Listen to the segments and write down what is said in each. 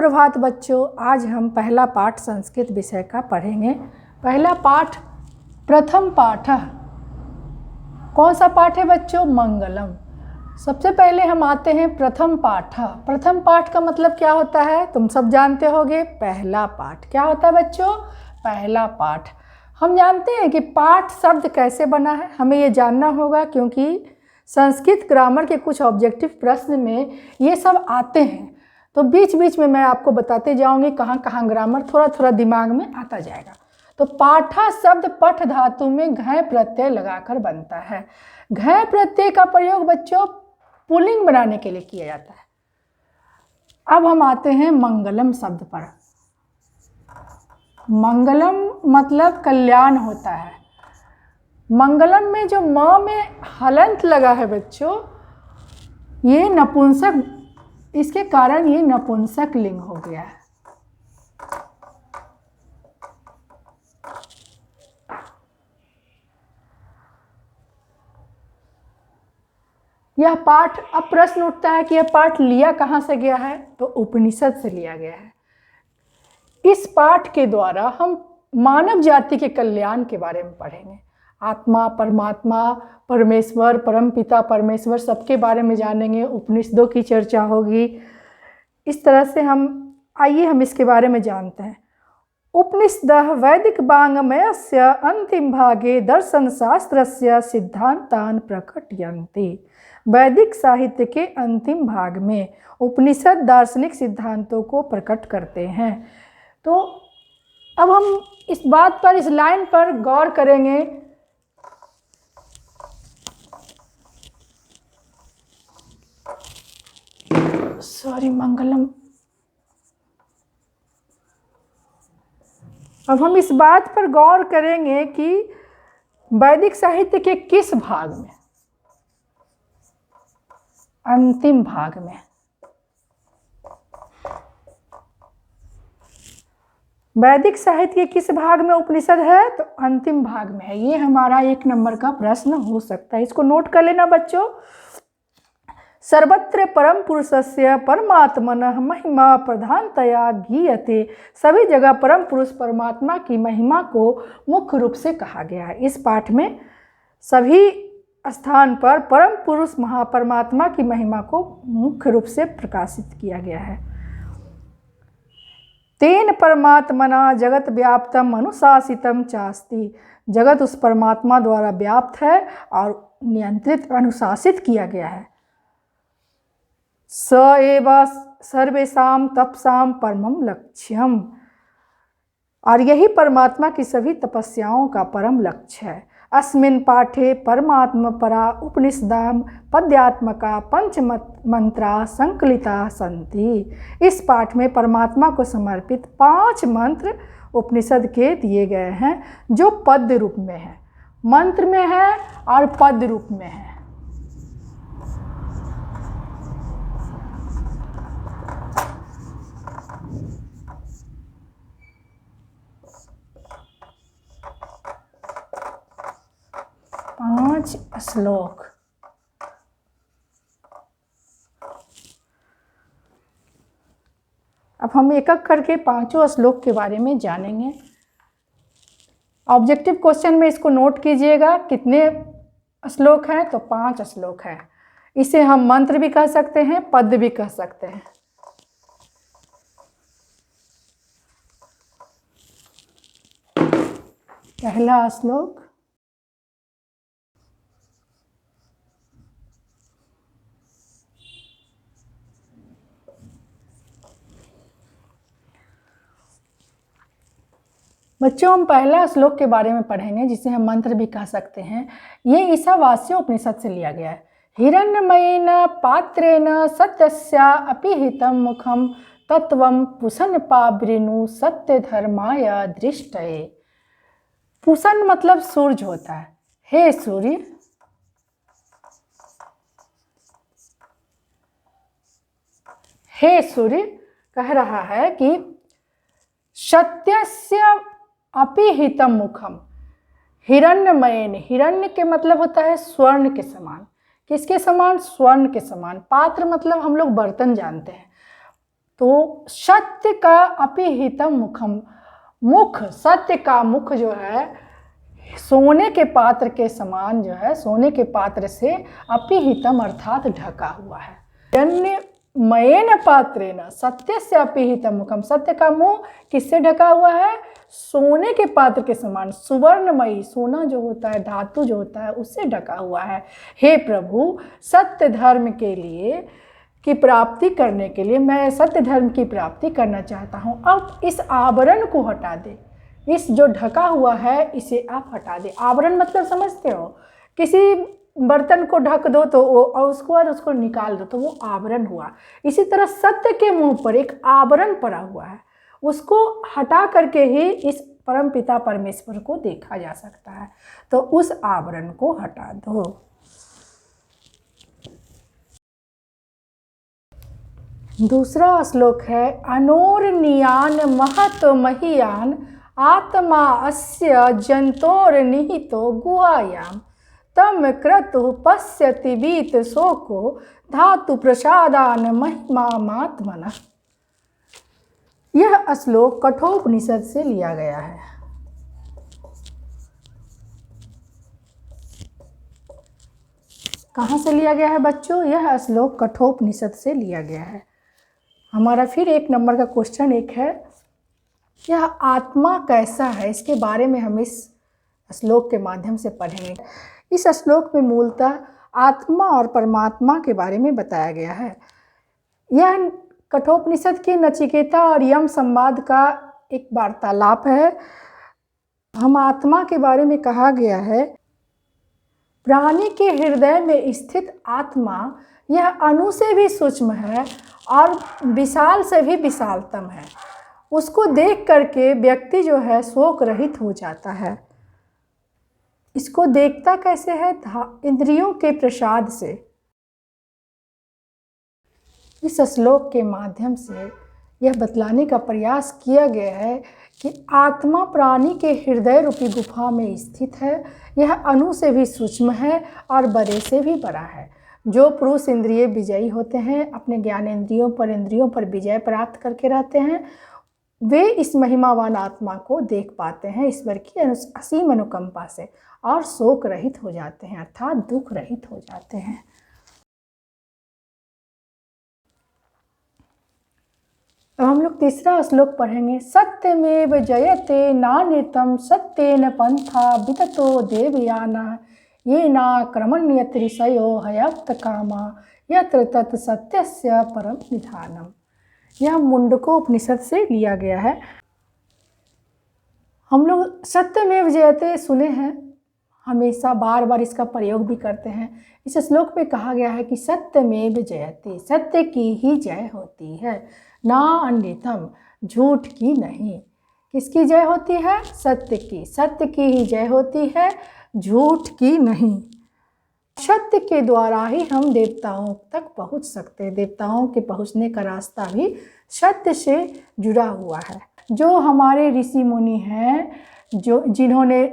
सुप्रभात बच्चों, आज हम पहला पाठ संस्कृत विषय का पढ़ेंगे। पहला पाठ प्रथम पाठ। कौन सा पाठ है बच्चों? मंगलम। सबसे पहले हम आते हैं प्रथम पाठ। प्रथम पाठ का मतलब क्या होता है? तुम सब जानते होगे, पहला पाठ। क्या होता है बच्चों? पहला पाठ। हम जानते हैं कि पाठ शब्द कैसे बना है, हमें ये जानना होगा, क्योंकि संस्कृत ग्रामर के कुछ ऑब्जेक्टिव प्रश्न में ये सब आते हैं। तो बीच बीच में मैं आपको बताते जाऊंगी कहाँ कहाँ ग्रामर थोड़ा थोड़ा दिमाग में आता जाएगा। तो पाठा शब्द पठ धातु में घय प्रत्यय लगाकर बनता है। घय प्रत्यय का प्रयोग बच्चों पुल्लिंग बनाने के लिए किया जाता है। अब हम आते हैं मंगलम शब्द पर। मंगलम मतलब कल्याण होता है। मंगलम में जो म में हलंत लगा है बच्चों, ये नपुंसक, इसके कारण ये नपुंसक लिंग हो गया है। यह पाठ, अब प्रश्न उठता है कि यह पाठ लिया कहाँ से गया है? तो उपनिषद से लिया गया है। इस पाठ के द्वारा हम मानव जाति के कल्याण के बारे में पढ़ेंगे। आत्मा, परमात्मा, परमेश्वर, परमपिता परमेश्वर, सबके बारे में जानेंगे। उपनिषदों की चर्चा होगी। इस तरह से आइए हम इसके बारे में जानते हैं। उपनिषदः वैदिक वाङ्मयस्य अंतिम भागे दर्शन शास्त्रस्य सिद्धांतान् प्रकटयन्ति। वैदिक साहित्य के अंतिम भाग में उपनिषद दार्शनिक सिद्धांतों को प्रकट करते हैं। तो अब हम इस बात पर, इस लाइन पर गौर करेंगे। मंगलम। अब हम इस बात पर गौर करेंगे कि वैदिक साहित्य के किस भाग में? अंतिम भाग में। वैदिक साहित्य के किस भाग में उपनिषद है? तो अंतिम भाग में है। ये हमारा 1 नंबर का प्रश्न हो सकता है, इसको नोट कर लेना बच्चों। सर्वत्र परम पुरुषस्य परमात्मनः महिमा प्रधानतया गीयते। सभी जगह परम पुरुष परमात्मा की महिमा को मुख्य रूप से कहा गया है। इस पाठ में सभी स्थान पर परम पुरुष महापरमात्मा की महिमा को मुख्य रूप से प्रकाशित किया गया है। तेन परमात्मना जगत व्याप्तम अनुशासितम चास्ति। जगत उस परमात्मा द्वारा व्याप्त है और नियंत्रित, अनुशासित किया गया है। स एव सर्वेषां तपसां परमं लक्ष्यम। और यही परमात्मा की सभी तपस्याओं का परम लक्ष्य है। अस्मिन् पाठे परमात्म परा उपनिषदां पद्यात्मका पंच मंत्रा संकलिता सन्ति। इस पाठ में परमात्मा को समर्पित 5 मंत्र उपनिषद के दिए गए हैं, जो पद्य रूप में है, मंत्र में है और पद्य रूप में है। श्लोक। अब हम एक एक करके 5 श्लोक के बारे में जानेंगे। ऑब्जेक्टिव क्वेश्चन में इसको नोट कीजिएगा, कितने श्लोक हैं? तो 5 श्लोक है। इसे हम मंत्र भी कह सकते हैं, पद्य भी कह सकते हैं। पहला श्लोक। बच्चों, हम पहला श्लोक के बारे में पढ़ेंगे, जिसे हम मंत्र भी कह सकते हैं। ये ईशावास्य उपनिषद से लिया गया है। हिरण्मयेन पात्रेण सत्यस्या अपिहितं मुखम तत्वं पुसन पावृणु सत्य धर्माय दृष्टये। पुसन मतलब सूर्य होता है। हे सूर्य, हे सूर्य कह रहा है कि सत्यस्य अपिहितम मुखम। हिरण्मयेन, हिरण्य के मतलब होता है स्वर्ण के समान। किसके समान? स्वर्ण के समान। पात्र मतलब हम लोग बर्तन जानते हैं। तो सत्य का अपिहितम मुखम, मुख, सत्य का मुख जो है सोने के पात्र के समान जो है, सोने के पात्र से अपिहितम अर्थात ढका हुआ है। हिरण्यमयेन पात्रेण सत्यस्य अपिहितम मुखम, सत्य का मुंह किससे ढका हुआ है? सोने के पात्र के समान, सुवर्णमयी, सोना जो होता है, धातु जो होता है, उससे ढका हुआ है। हे प्रभु, सत्य धर्म के लिए की प्राप्ति करने के लिए मैं सत्य धर्म की प्राप्ति करना चाहता हूँ। अब इस आवरण को हटा दे, इस जो ढका हुआ है इसे आप हटा दे। आवरण मतलब समझते हो, किसी बर्तन को ढक दो तो वो, और उसको बाद उसको निकाल दो तो वो आवरण हुआ। इसी तरह सत्य के मुंह पर एक आवरण पड़ा हुआ है, उसको हटा करके ही इस परमपिता परमेश्वर को देखा जा सकता है। तो उस आवरण को हटा दो। दूसरा श्लोक है, अनोरनियान महत महीयान आत्मा अस्य जंतोर्निहितो गुहायाम तम क्रतु पश्यति बीत शोको धातु प्रसादान महिमा मात्मनः। यह श्लोक कठोपनिषद से लिया गया है। कहाँ से लिया गया है बच्चों? यह श्लोक कठोपनिषद से लिया गया है। हमारा फिर 1 नंबर का क्वेश्चन एक है, यह आत्मा कैसा है, इसके बारे में हम इस श्लोक के माध्यम से पढ़ेंगे। इस श्लोक में मूलतः आत्मा और परमात्मा के बारे में बताया गया है। यह कठोपनिषद के नचिकेता और यम संवाद का एक वार्तालाप है। हम आत्मा के बारे में कहा गया है, प्राणी के हृदय में स्थित आत्मा यह अणु से भी सूक्ष्म है और विशाल से भी विशालतम है। उसको देख करके व्यक्ति जो है शोक रहित हो जाता है। इसको देखता कैसे है? इंद्रियों के प्रसाद से। इस श्लोक के माध्यम से यह बतलाने का प्रयास किया गया है कि आत्मा प्राणी के हृदय रूपी गुफा में स्थित है। यह अणु से भी सूक्ष्म है और बड़े से भी बड़ा है। जो पुरुष इंद्रिय विजयी होते हैं, अपने ज्ञान इंद्रियों पर विजय प्राप्त करके रहते हैं, वे इस महिमावान आत्मा को देख पाते हैं ईश्वर की असीम अनुकंपा से और शोक रहित हो जाते हैं, अर्थात दुख रहित हो जाते हैं। अब हम लोग तीसरा श्लोक पढ़ेंगे। सत्यमेव जयते नान्यतम सत्येन पंथा विततो देवयाना ये ना क्रमण्यतिशयो हयक्त कामा यत्र तत् सत्यस्य परम निधानम। यह मुंडको उपनिषद से लिया गया है। हम लोग सत्यमेव जयते सुने हैं, हमेशा बार बार इसका प्रयोग भी करते हैं। इस श्लोक में कहा गया है कि सत्यमेव जयते, सत्य की ही जय होती है, ना अन्यतम, झूठ की नहीं। किसकी जय होती है? सत्य की, सत्य की ही जय होती है, झूठ की नहीं। सत्य के द्वारा ही हम देवताओं तक पहुंच सकते हैं। देवताओं के पहुंचने का रास्ता भी सत्य से जुड़ा हुआ है। जो हमारे ऋषि मुनि हैं, जो जिन्होंने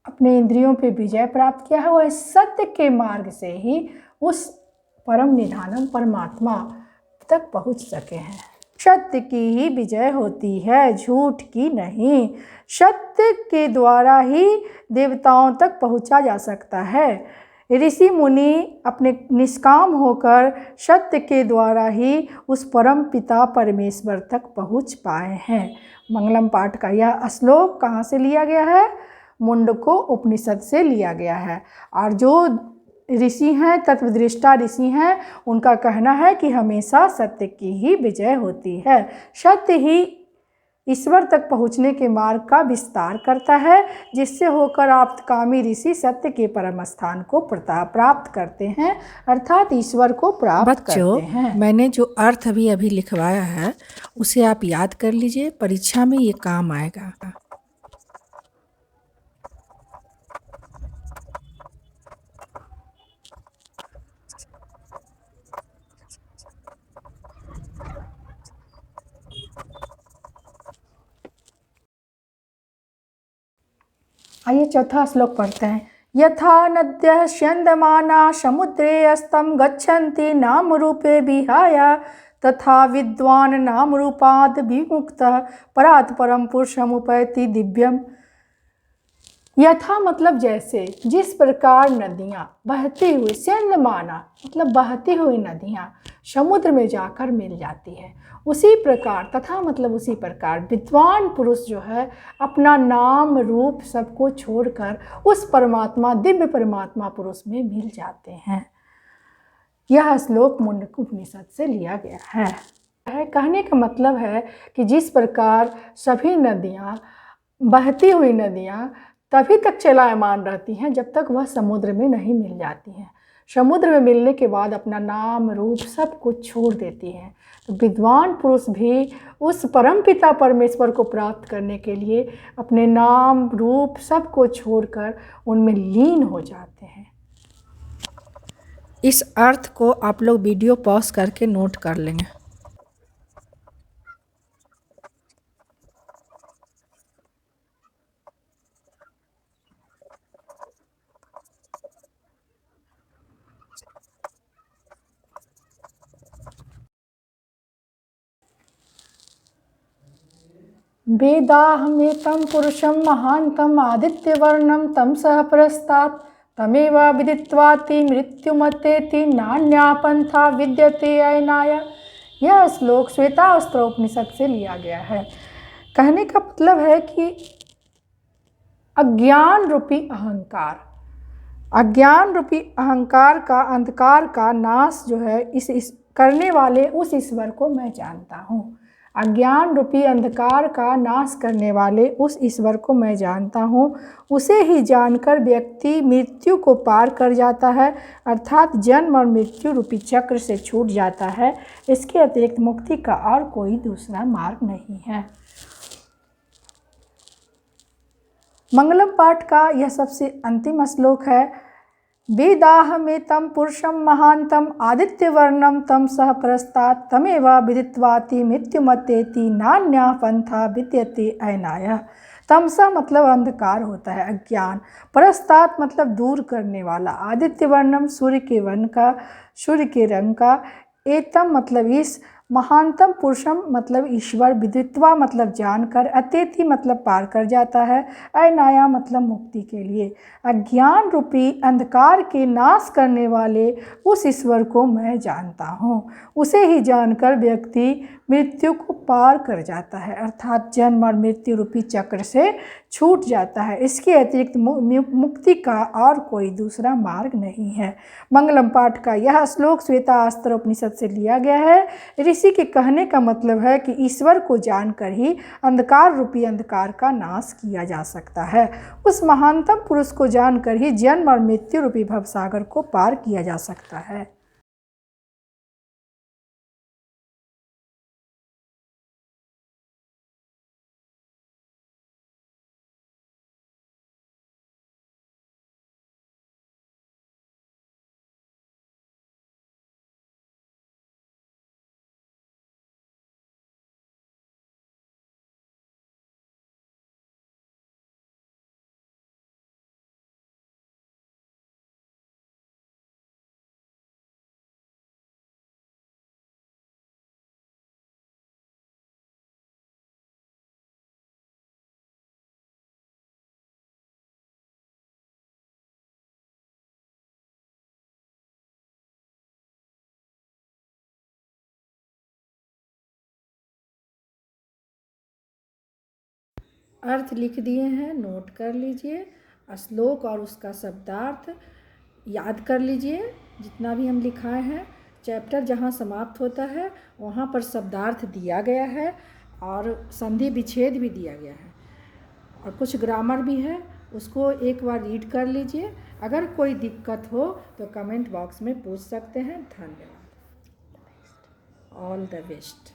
अपने इंद्रियों पे विजय प्राप्त किया है, वह सत्य के मार्ग से ही उस परम निधानम परमात्मा तक पहुंच सके हैं। सत्य की ही विजय होती है, झूठ की नहीं। सत्य के द्वारा ही देवताओं तक पहुंचा जा सकता है। ऋषि मुनि अपने निष्काम होकर सत्य के द्वारा ही उस परम पिता परमेश्वर तक पहुंच पाए हैं। मंगलम पाठ का यह श्लोक कहाँ से लिया गया है? मुंडको उपनिषद से लिया गया है। और जो ऋषि हैं, तत्वदृष्टा ऋषि हैं, उनका कहना है कि हमेशा सत्य की ही विजय होती है। सत्य ही ईश्वर तक पहुँचने के मार्ग का विस्तार करता है, जिससे होकर आप्तकामी ऋषि सत्य के परम स्थान को प्राप्त करते हैं, अर्थात ईश्वर को प्राप्त करते हैं। मैंने जो अर्थ अभी लिखवाया है उसे आप याद कर लीजिए, परीक्षा में ये काम आएगा। आइए चौथा श्लोक पढ़ते हैं। यथा नद्यः स्यन्दमाना समुद्रे अस्तं गच्छन्ति नाम रूपे विहाय तथा विद्वान नाम रूपाद विमुक्तः परात् परम पुरुषमुपैति दिव्यम। यथा मतलब जैसे, जिस प्रकार नदियाँ बहती हुई, सेंधमाना मतलब बहती हुई नदियाँ समुद्र में जाकर मिल जाती है, उसी प्रकार, तथा मतलब उसी प्रकार विद्वान पुरुष जो है अपना नाम रूप सबको छोड़कर उस परमात्मा, दिव्य परमात्मा पुरुष में मिल जाते हैं। यह श्लोक मुंडक उपनिषद से लिया गया है। कहने का मतलब है कि जिस प्रकार सभी नदियाँ, बहती हुई नदियाँ तभी तक चलायमान रहती हैं जब तक वह समुद्र में नहीं मिल जाती हैं। समुद्र में मिलने के बाद अपना नाम रूप सब कुछ छोड़ देती हैं। तो विद्वान पुरुष भी उस परमपिता परमेश्वर को प्राप्त करने के लिए अपने नाम रूप सब को छोड़कर उनमें लीन हो जाते हैं। इस अर्थ को आप लोग वीडियो पॉज करके नोट कर लेंगे। वेदाहमेतं पुरुषं महान्तं आदित्यवर्णं तमसः परस्तात् तमेव विदित्वाति मृत्युमतेति नान्या पंथा विद्यते अयनाय। यह श्लोक श्वेतास्त्र उपनिषद से लिया गया है। कहने का मतलब है कि अज्ञान रूपी अहंकार, अज्ञान रूपी अहंकार का, अंधकार का नाश जो है इस करने वाले उस ईश्वर को मैं जानता हूँ। अज्ञान रूपी अंधकार का नाश करने वाले उस ईश्वर को मैं जानता हूँ। उसे ही जानकर व्यक्ति मृत्यु को पार कर जाता है, अर्थात जन्म और मृत्यु रूपी चक्र से छूट जाता है। इसके अतिरिक्त मुक्ति का और कोई दूसरा मार्ग नहीं है। मंगलम पाठ का यह सबसे अंतिम श्लोक है। वेदाहमेतं पुरुषं महान्तं आदित्यवर्णं तमसः परस्तात् तमेव विदित्वाति मृत्युमतेति नान्या पंथा विद्यते अयनाय। तमसा मतलब अंधकार होता है, अज्ञान। परस्तात् मतलब दूर करने वाला। आदित्यवर्णम सूर्य के वर्ण का, सूर्य के रंग का। एतम मतलब इस, महानतम पुरुषम मतलब ईश्वर, विदित्वा मतलब जानकर, अतेति मतलब पार कर जाता है, अयनाया मतलब मुक्ति के लिए। अज्ञान रूपी अंधकार के नाश करने वाले उस ईश्वर को मैं जानता हूँ। उसे ही जानकर व्यक्ति मृत्यु को पार कर जाता है, अर्थात जन्म और मृत्यु रूपी चक्र से छूट जाता है। इसके अतिरिक्त मुक्ति का और कोई दूसरा मार्ग नहीं है। मंगलम पाठ का यह श्लोक श्वेतास्त्र उपनिषद से लिया गया है। ऋषि के कहने का मतलब है कि ईश्वर को जानकर ही अंधकार रूपी अंधकार का नाश किया जा सकता है। उस महानतम पुरुष को जानकर ही जन्म और मृत्यु रूपी भवसागर को पार किया जा सकता है। अर्थ लिख दिए हैं, नोट कर लीजिए। श्लोक और उसका शब्दार्थ याद कर लीजिए। जितना भी हम लिखाए हैं, चैप्टर जहाँ समाप्त होता है वहाँ पर शब्दार्थ दिया गया है और संधि विच्छेद भी दिया गया है और कुछ ग्रामर भी है, उसको एक बार रीड कर लीजिए। अगर कोई दिक्कत हो तो कमेंट बॉक्स में पूछ सकते हैं। धन्यवाद। All the best.